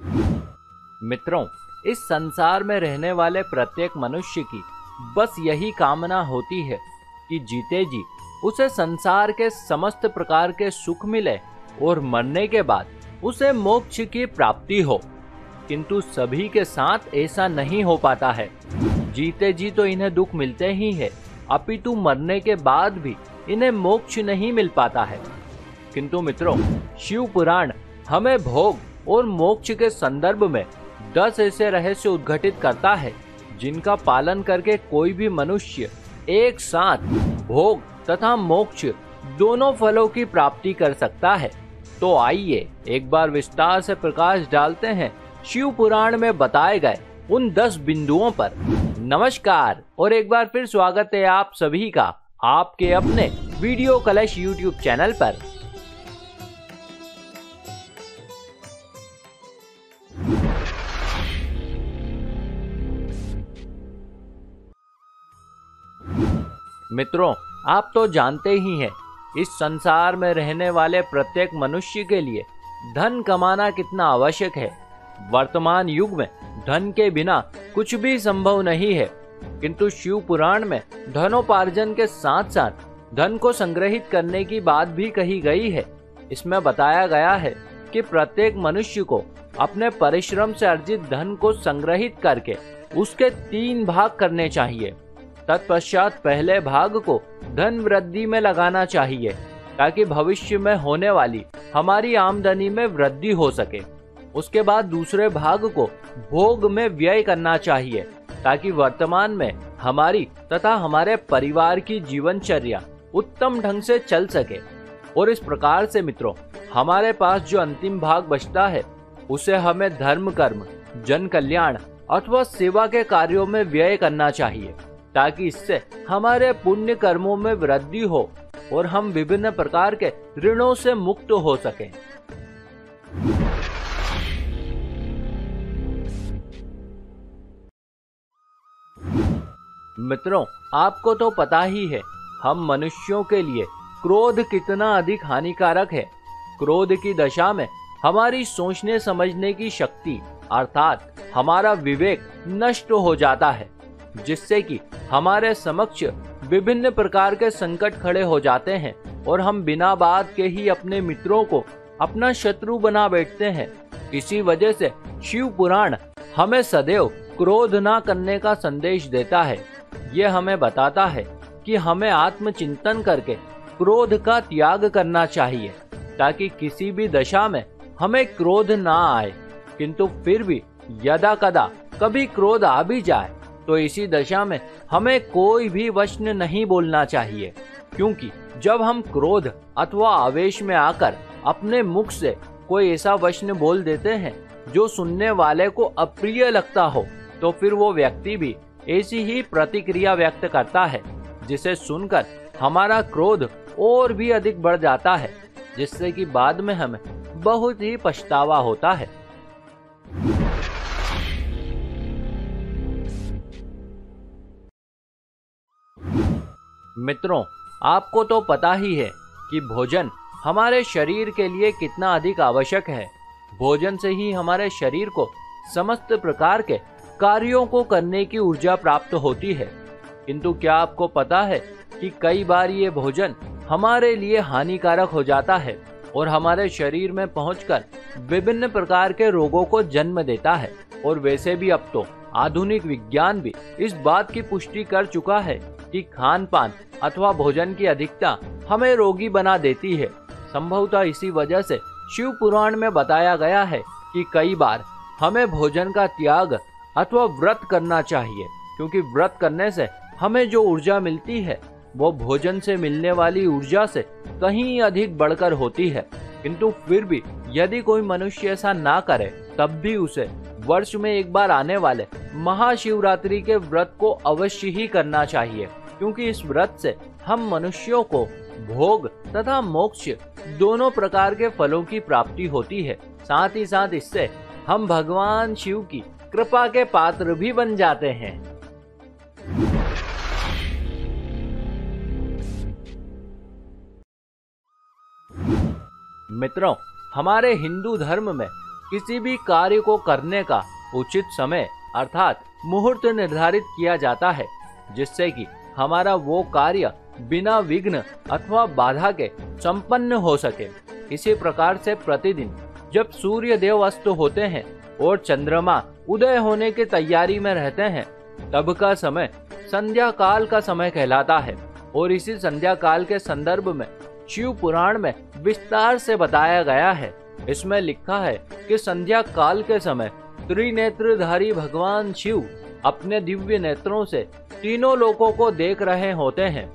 मित्रों, इस संसार में रहने वाले प्रत्येक मनुष्य की बस यही कामना होती है कि जीते जी उसे संसार के समस्त प्रकार के सुख मिले और मरने के बाद उसे मोक्ष की प्राप्ति हो। किंतु सभी के साथ ऐसा नहीं हो पाता है। जीते जी तो इन्हें दुख मिलते ही है, अपितु मरने के बाद भी इन्हें मोक्ष नहीं मिल पाता है। किंतु मित्रों, शिव पुराण हमें भोग और मोक्ष के संदर्भ में 10 ऐसे रहस्य उद्घाटित करता है जिनका पालन करके कोई भी मनुष्य एक साथ भोग तथा मोक्ष दोनों फलों की प्राप्ति कर सकता है। तो आइए एक बार विस्तार से प्रकाश डालते हैं शिव पुराण में बताए गए उन 10 बिंदुओं पर। नमस्कार और एक बार फिर स्वागत है आप सभी का आपके अपने वीडियो कलश यूट्यूब चैनल पर। मित्रों, आप तो जानते ही हैं, इस संसार में रहने वाले प्रत्येक मनुष्य के लिए धन कमाना कितना आवश्यक है। वर्तमान युग में धन के बिना कुछ भी संभव नहीं है। किंतु शिव पुराण में धनोपार्जन के साथ साथ धन को संग्रहित करने की बात भी कही गई है। इसमें बताया गया है कि प्रत्येक मनुष्य को अपने परिश्रम से अर्जित धन को संग्रहित करके उसके 3 भाग करने चाहिए। तत्पश्चात पहले भाग को धन वृद्धि में लगाना चाहिए ताकि भविष्य में होने वाली हमारी आमदनी में वृद्धि हो सके। उसके बाद दूसरे भाग को भोग में व्यय करना चाहिए ताकि वर्तमान में हमारी तथा हमारे परिवार की जीवनचर्या उत्तम ढंग से चल सके। और इस प्रकार से मित्रों, हमारे पास जो अंतिम भाग बचता है उसे हमें धर्म कर्म, जन कल्याण अथवा सेवा के कार्यों में व्यय करना चाहिए ताकि इससे हमारे पुण्य कर्मों में वृद्धि हो और हम विभिन्न प्रकार के ऋणों से मुक्त हो सकें। मित्रों, आपको तो पता ही है, हम मनुष्यों के लिए क्रोध कितना अधिक हानिकारक है। क्रोध की दशा में हमारी सोचने समझने की शक्ति अर्थात हमारा विवेक नष्ट हो जाता है, जिससे कि हमारे समक्ष विभिन्न प्रकार के संकट खड़े हो जाते हैं और हम बिना बात के ही अपने मित्रों को अपना शत्रु बना बैठते हैं। इसी वजह से शिव पुराण हमें सदैव क्रोध ना करने का संदेश देता है। यह हमें बताता है कि हमें आत्मचिंतन करके क्रोध का त्याग करना चाहिए ताकि किसी भी दशा में हमें क्रोध ना आए। किंतु फिर भी यदा कदा कभी क्रोध आ भी जाए तो इसी दशा में हमें कोई भी वचन नहीं बोलना चाहिए, क्योंकि जब हम क्रोध अथवा आवेश में आकर अपने मुख से कोई ऐसा वचन बोल देते हैं जो सुनने वाले को अप्रिय लगता हो, तो फिर वो व्यक्ति भी ऐसी ही प्रतिक्रिया व्यक्त करता है, जिसे सुनकर हमारा क्रोध और भी अधिक बढ़ जाता है, जिससे कि बाद में हमें बहुत ही पछतावा होता है। मित्रों, आपको तो पता ही है कि भोजन हमारे शरीर के लिए कितना अधिक आवश्यक है। भोजन से ही हमारे शरीर को समस्त प्रकार के कार्यों को करने की ऊर्जा प्राप्त होती है। किंतु क्या आपको पता है कि कई बार ये भोजन हमारे लिए हानिकारक हो जाता है और हमारे शरीर में पहुंचकर विभिन्न प्रकार के रोगों को जन्म देता है। और वैसे भी अब तो आधुनिक विज्ञान भी इस बात की पुष्टि कर चुका है कि खान पान अथवा भोजन की अधिकता हमें रोगी बना देती है। संभवतः इसी वजह से शिव पुराण में बताया गया है कि कई बार हमें भोजन का त्याग अथवा व्रत करना चाहिए, क्योंकि व्रत करने से हमें जो ऊर्जा मिलती है वो भोजन से मिलने वाली ऊर्जा से कहीं अधिक बढ़कर होती है। किंतु फिर भी यदि कोई मनुष्य ऐसा ना करे तब भी उसे वर्ष में एक बार आने वाले महाशिवरात्रि के व्रत को अवश्य ही करना चाहिए, क्योंकि इस व्रत से हम मनुष्यों को भोग तथा मोक्ष दोनों प्रकार के फलों की प्राप्ति होती है। साथ ही साथ इससे हम भगवान शिव की कृपा के पात्र भी बन जाते हैं। मित्रों, हमारे हिंदू धर्म में किसी भी कार्य को करने का उचित समय अर्थात मुहूर्त निर्धारित किया जाता है, जिससे कि हमारा वो कार्य बिना विघ्न अथवा बाधा के संपन्न हो सके। इसी प्रकार से प्रतिदिन जब सूर्य देव अस्त होते हैं और चंद्रमा उदय होने की तैयारी में रहते हैं, तब का समय संध्या काल का समय कहलाता है। और इसी संध्या काल के संदर्भ में शिव पुराण में विस्तार से बताया गया है। इसमें लिखा है कि संध्या काल के समय त्रिनेत्रधारी भगवान शिव अपने दिव्य नेत्रों से तीनों लोकों को देख रहे होते हैं।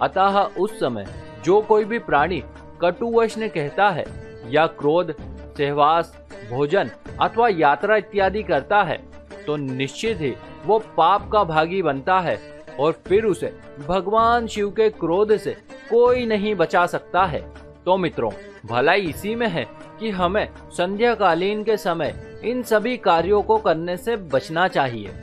अतः उस समय जो कोई भी प्राणी कटुवचन कहता है या क्रोध, सहवास, भोजन अथवा यात्रा इत्यादि करता है, तो निश्चित ही वो पाप का भागी बनता है और फिर उसे भगवान शिव के क्रोध से कोई नहीं बचा सकता है। तो मित्रों, भलाई इसी में है कि हमें संध्या कालीन के समय इन सभी कार्यों को करने से बचना चाहिए।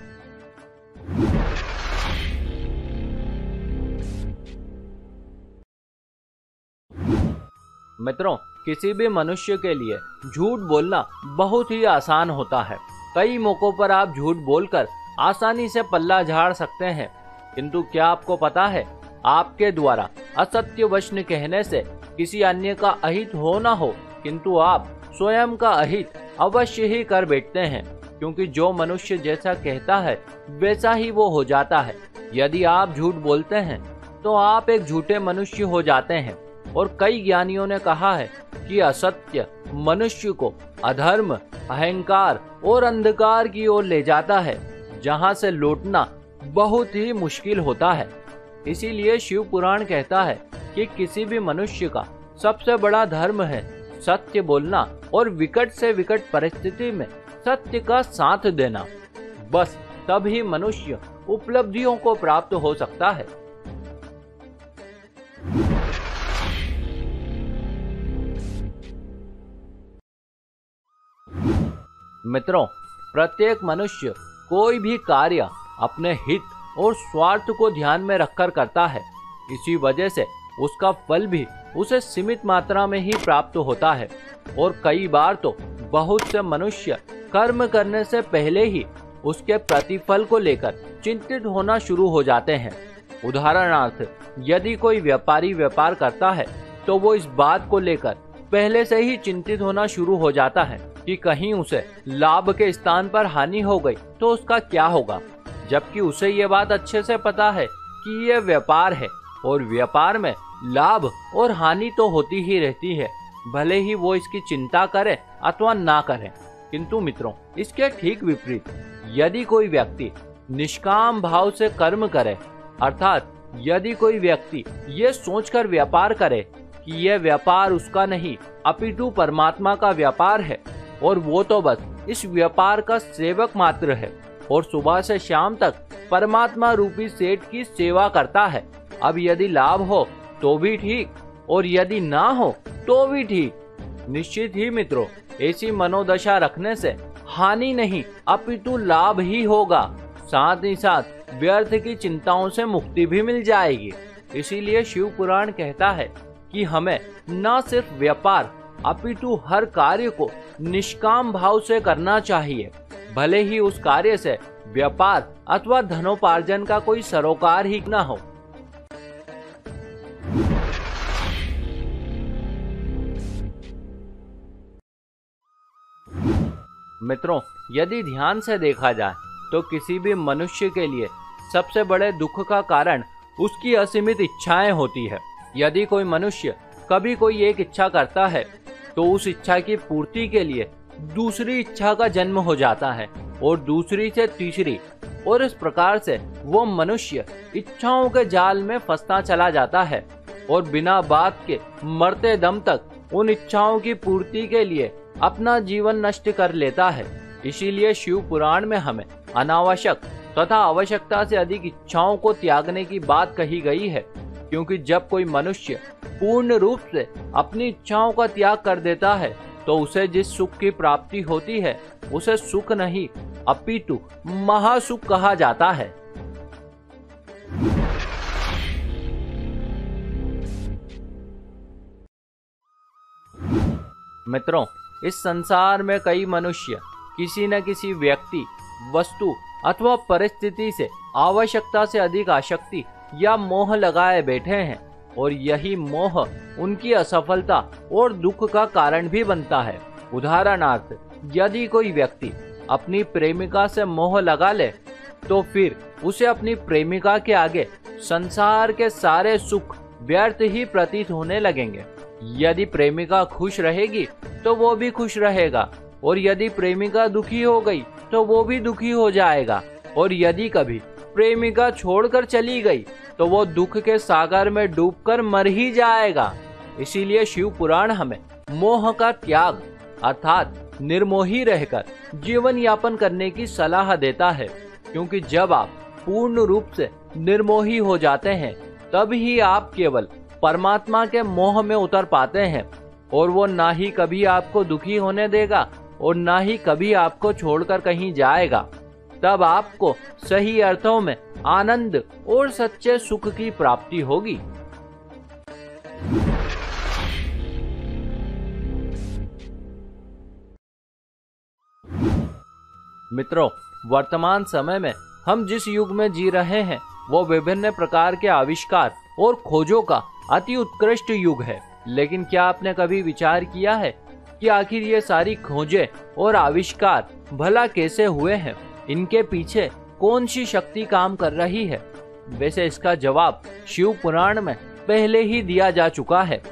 मित्रों, किसी भी मनुष्य के लिए झूठ बोलना बहुत ही आसान होता है। कई मौकों पर आप झूठ बोलकर आसानी से पल्ला झाड़ सकते हैं, किंतु क्या आपको पता है, आपके द्वारा असत्य वचन कहने से किसी अन्य का अहित हो ना हो, किंतु आप स्वयं का अहित अवश्य ही कर बैठते हैं, क्योंकि जो मनुष्य जैसा कहता है वैसा ही वो हो जाता है। यदि आप झूठ बोलते हैं तो आप एक झूठे मनुष्य हो जाते हैं। और कई ज्ञानियों ने कहा है कि असत्य मनुष्य को अधर्म, अहंकार और अंधकार की ओर ले जाता है, जहां से लौटना बहुत ही मुश्किल होता है। इसीलिए शिव पुराण कहता है कि किसी भी मनुष्य का सबसे बड़ा धर्म है सत्य बोलना और विकट से विकट परिस्थिति में सत्य का साथ देना। बस तभी मनुष्य उपलब्धियों को प्राप्त हो सकता है। मित्रों, प्रत्येक मनुष्य कोई भी कार्य अपने हित और स्वार्थ को ध्यान में रखकर करता है। इसी वजह से उसका फल भी उसे सीमित मात्रा में ही प्राप्त होता है। और कई बार तो बहुत से मनुष्य कर्म करने से पहले ही उसके प्रतिफल को लेकर चिंतित होना शुरू हो जाते हैं। उदाहरणार्थ, यदि कोई व्यापारी व्यापार करता है तो वो इस बात को लेकर पहले से ही चिंतित होना शुरू हो जाता है कि कहीं उसे लाभ के स्थान पर हानि हो गई तो उसका क्या होगा, जबकि उसे ये बात अच्छे से पता है कि ये व्यापार है और व्यापार में लाभ और हानि तो होती ही रहती है, भले ही वो इसकी चिंता करे अथवा ना करे। किंतु मित्रों, इसके ठीक विपरीत, यदि कोई व्यक्ति निष्काम भाव से कर्म करे, अर्थात यदि कोई व्यक्ति ये सोचकर व्यापार करे कि यह व्यापार उसका नहीं अपितु परमात्मा का व्यापार है और वो तो बस इस व्यापार का सेवक मात्र है और सुबह से शाम तक परमात्मा रूपी सेठ की सेवा करता है, अब यदि लाभ हो तो भी ठीक और यदि ना हो तो भी ठीक। निश्चित ही मित्रों, ऐसी मनोदशा रखने से हानि नहीं अपितु लाभ ही होगा। साथ ही साथ व्यर्थ की चिंताओं से मुक्ति भी मिल जाएगी। इसीलिए शिव पुराण कहता है कि हमें न सिर्फ व्यापार अपितु हर कार्य को निष्काम भाव से करना चाहिए, भले ही उस कार्य से व्यापार अथवा धनोपार्जन का कोई सरोकार ही न हो। मित्रों, यदि ध्यान से देखा जाए तो किसी भी मनुष्य के लिए सबसे बड़े दुख का कारण उसकी असीमित इच्छाएं होती है। यदि कोई मनुष्य कभी कोई एक इच्छा करता है तो उस इच्छा की पूर्ति के लिए दूसरी इच्छा का जन्म हो जाता है और दूसरी से तीसरी, और इस प्रकार से वो मनुष्य इच्छाओं के जाल में फंसता चला जाता है और बिना बात के मरते दम तक उन इच्छाओं की पूर्ति के लिए अपना जीवन नष्ट कर लेता है। इसीलिए शिव पुराण में हमें अनावश्यक तथा आवश्यकता से अधिक इच्छाओं को त्यागने की बात कही गई है, क्योंकि जब कोई मनुष्य पूर्ण रूप से अपनी इच्छाओं का त्याग कर देता है तो उसे जिस सुख की प्राप्ति होती है उसे सुख नहीं अपितु महासुख कहा जाता है। मित्रों, इस संसार में कई मनुष्य किसी न किसी व्यक्ति, वस्तु अथवा परिस्थिति से आवश्यकता से अधिक आसक्ति या मोह लगाए बैठे हैं और यही मोह उनकी असफलता और दुख का कारण भी बनता है। उदाहरणार्थ, यदि कोई व्यक्ति अपनी प्रेमिका से मोह लगा ले तो फिर उसे अपनी प्रेमिका के आगे संसार के सारे सुख व्यर्थ ही प्रतीत होने लगेंगे। यदि प्रेमिका खुश रहेगी तो वो भी खुश रहेगा और यदि प्रेमिका दुखी हो गई तो वो भी दुखी हो जाएगा और यदि कभी प्रेमिका छोड़कर चली गई तो वो दुख के सागर में डूबकर मर ही जाएगा। इसीलिए शिव पुराण हमें मोह का त्याग अर्थात निर्मोही रहकर जीवन यापन करने की सलाह देता है, क्योंकि जब आप पूर्ण रूप से निर्मोही हो जाते हैं तब ही आप केवल परमात्मा के मोह में उतर पाते हैं और वो ना ही कभी आपको दुखी होने देगा और ना ही कभी आपको छोड़कर कहीं जाएगा। तब आपको सही अर्थों में आनंद और सच्चे सुख की प्राप्ति होगी। मित्रों, वर्तमान समय में हम जिस युग में जी रहे हैं वो विभिन्न प्रकार के आविष्कार और खोजों का अति उत्कृष्ट युग है। लेकिन क्या आपने कभी विचार किया है कि आखिर ये सारी खोजें और आविष्कार भला कैसे हुए हैं? इनके पीछे कौन सी शक्ति काम कर रही है? वैसे इसका जवाब शिव पुराण में पहले ही दिया जा चुका है।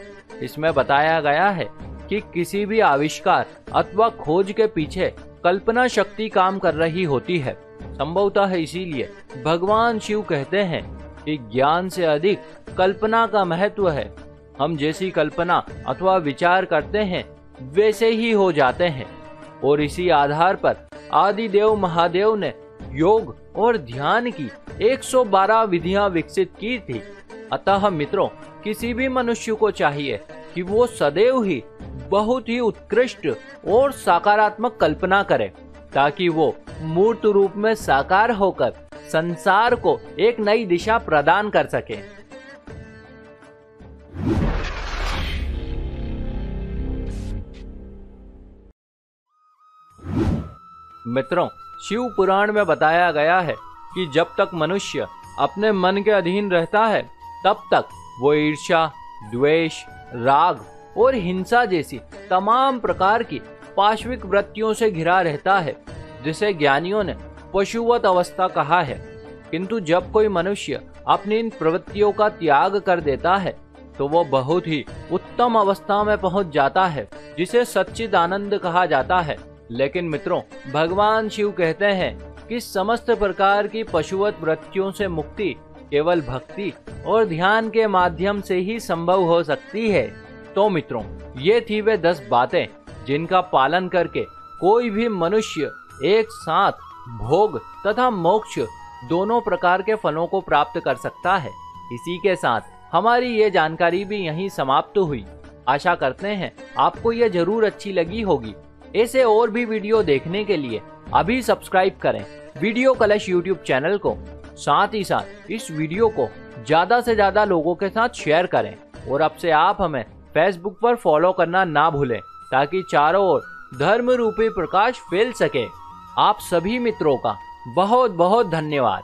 इसमें बताया गया है कि किसी भी आविष्कार अथवा खोज के पीछे कल्पना शक्ति काम कर रही होती है। संभवतः इसीलिए भगवान शिव कहते हैं कि ज्ञान से अधिक कल्पना का महत्व है। हम जैसी कल्पना अथवा विचार करते हैं वैसे ही हो जाते हैं और इसी आधार पर आदिदेव महादेव ने योग और ध्यान की 112 विधियां विकसित की थी। अतः मित्रों, किसी भी मनुष्य को चाहिए कि वो सदैव ही बहुत ही उत्कृष्ट और सकारात्मक कल्पना करे ताकि वो मूर्त रूप में साकार होकर संसार को एक नई दिशा प्रदान कर सके। मित्रों, शिव पुराण में बताया गया है कि जब तक मनुष्य अपने मन के अधीन रहता है तब तक वो ईर्ष्या, द्वेष, राग और हिंसा जैसी तमाम प्रकार की पाशविक वृत्तियों से घिरा रहता है, जिसे ज्ञानियों ने पशुवत अवस्था कहा है। किंतु जब कोई मनुष्य अपनी इन प्रवृत्तियों का त्याग कर देता है तो वो बहुत ही उत्तम अवस्था में पहुंच जाता है, जिसे सच्चिदानंद कहा जाता है। लेकिन मित्रों, भगवान शिव कहते हैं कि समस्त प्रकार की पशुवत वृत्तियों से मुक्ति केवल भक्ति और ध्यान के माध्यम से ही संभव हो सकती है। तो मित्रों, ये थी वे 10 बातें जिनका पालन करके कोई भी मनुष्य एक साथ भोग तथा मोक्ष दोनों प्रकार के फलों को प्राप्त कर सकता है। इसी के साथ हमारी ये जानकारी भी यहीं समाप्त हुई। आशा करते हैं आपको ये जरूर अच्छी लगी होगी। ऐसे और भी वीडियो देखने के लिए अभी सब्सक्राइब करें वीडियो कलश यूट्यूब चैनल को। साथ ही साथ इस वीडियो को ज्यादा से ज्यादा लोगों के साथ शेयर करें और अब से आप हमें फेसबुक पर फॉलो करना ना भूलें ताकि चारों ओर धर्म रूपी प्रकाश फैल सके। आप सभी मित्रों का बहुत बहुत धन्यवाद।